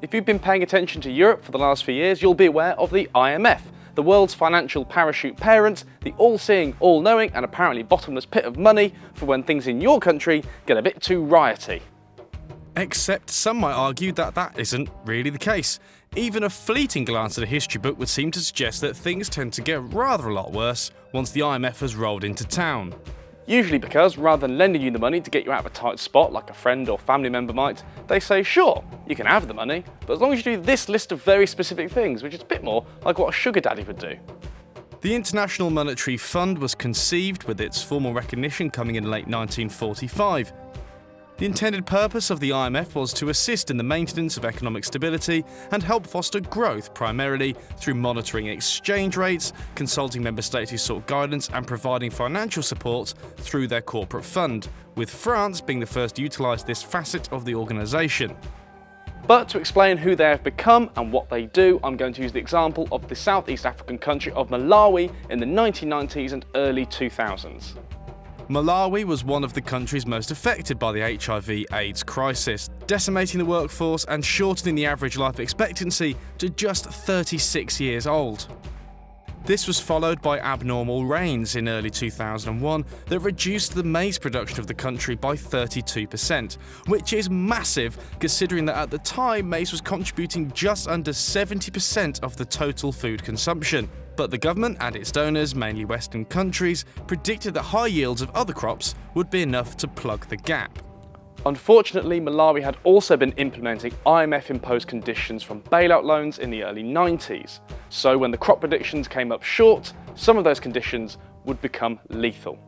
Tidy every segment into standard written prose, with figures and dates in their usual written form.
If you've been paying attention to Europe for the last few years, you'll be aware of the IMF, the world's financial parachute parent, the all-seeing, all-knowing and apparently bottomless pit of money for when things in your country get a bit too rioty. Except some might argue that that isn't really the case. Even a fleeting glance at a history book would seem to suggest that things tend to get rather a lot worse once the IMF has rolled into town. Usually because, rather than lending you the money to get you out of a tight spot like a friend or family member might, they say, sure, you can have the money, but as long as you do this list of very specific things, which is a bit more like what a sugar daddy would do. The International Monetary Fund was conceived with its formal recognition coming in late 1945. The intended purpose of the IMF was to assist in the maintenance of economic stability and help foster growth, primarily through monitoring exchange rates, consulting member states who sought guidance and providing financial support through their corporate fund, with France being the first to utilise this facet of the organisation. But to explain who they have become and what they do, I'm going to use the example of the Southeast African country of Malawi in the 1990s and early 2000s. Malawi was one of the countries most affected by the HIV/AIDS crisis, decimating the workforce and shortening the average life expectancy to just 36 years old. This was followed by abnormal rains in early 2001 that reduced the maize production of the country by 32%, which is massive considering that at the time maize was contributing just under 70% of the total food consumption. But the government and its donors, mainly Western countries, predicted that high yields of other crops would be enough to plug the gap. Unfortunately, Malawi had also been implementing IMF-imposed conditions from bailout loans in the early 90s. So when the crop predictions came up short, some of those conditions would become lethal.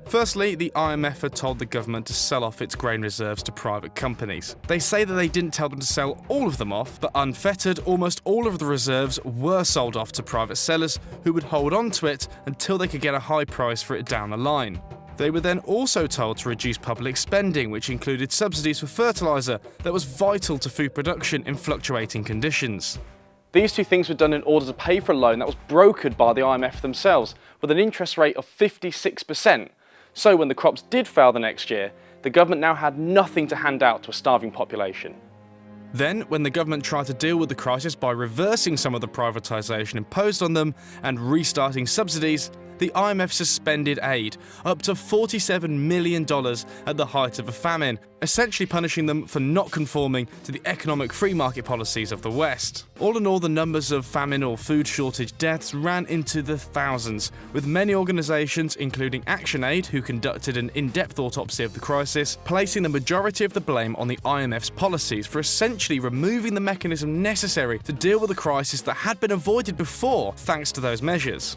Firstly, the IMF had told the government to sell off its grain reserves to private companies. They say that they didn't tell them to sell all of them off, but unfettered, almost all of the reserves were sold off to private sellers who would hold on to it until they could get a high price for it down the line. They were then also told to reduce public spending, which included subsidies for fertiliser that was vital to food production in fluctuating conditions. These two things were done in order to pay for a loan that was brokered by the IMF themselves, with an interest rate of 56%. So when the crops did fail the next year, the government now had nothing to hand out to a starving population. Then, when the government tried to deal with the crisis by reversing some of the privatisation imposed on them and restarting subsidies, the IMF suspended aid, up to $47 million at the height of a famine, essentially punishing them for not conforming to the economic free market policies of the West. All in all, the numbers of famine or food shortage deaths ran into the thousands, with many organisations, including ActionAid, who conducted an in-depth autopsy of the crisis, placing the majority of the blame on the IMF's policies for essentially removing the mechanism necessary to deal with a crisis that had been avoided before thanks to those measures.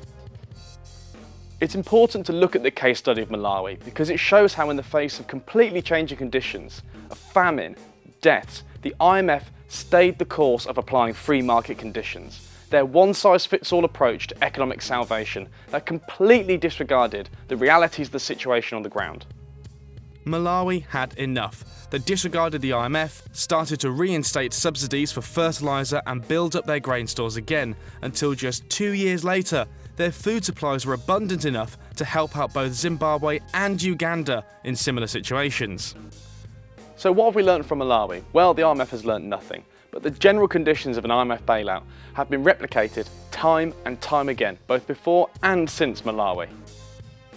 It's important to look at the case study of Malawi because it shows how in the face of completely changing conditions, of famine, deaths, the IMF stayed the course of applying free market conditions. Their one-size-fits-all approach to economic salvation that completely disregarded the realities of the situation on the ground. Malawi had enough. They disregarded the IMF, started to reinstate subsidies for fertiliser and build up their grain stores again, until just 2 years later, their food supplies were abundant enough to help out both Zimbabwe and Uganda in similar situations. So what have we learned from Malawi? Well, the IMF has learned nothing, but the general conditions of an IMF bailout have been replicated time and time again, both before and since Malawi.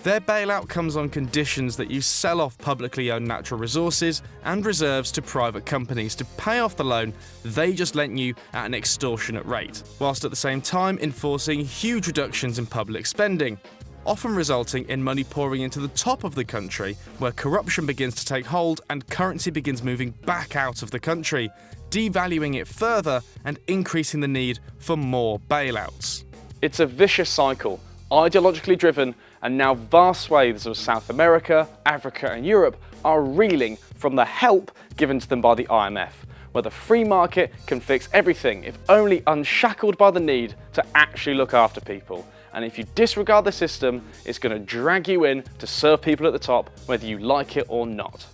Their bailout comes on conditions that you sell off publicly owned natural resources and reserves to private companies to pay off the loan they just lent you at an extortionate rate, whilst at the same time enforcing huge reductions in public spending, often resulting in money pouring into the top of the country where corruption begins to take hold and currency begins moving back out of the country, devaluing it further and increasing the need for more bailouts. It's a vicious cycle, ideologically driven, and now vast swathes of South America, Africa and Europe are reeling from the help given to them by the IMF, where the free market can fix everything if only unshackled by the need to actually look after people. And if you disregard the system, it's going to drag you in to serve people at the top, whether you like it or not.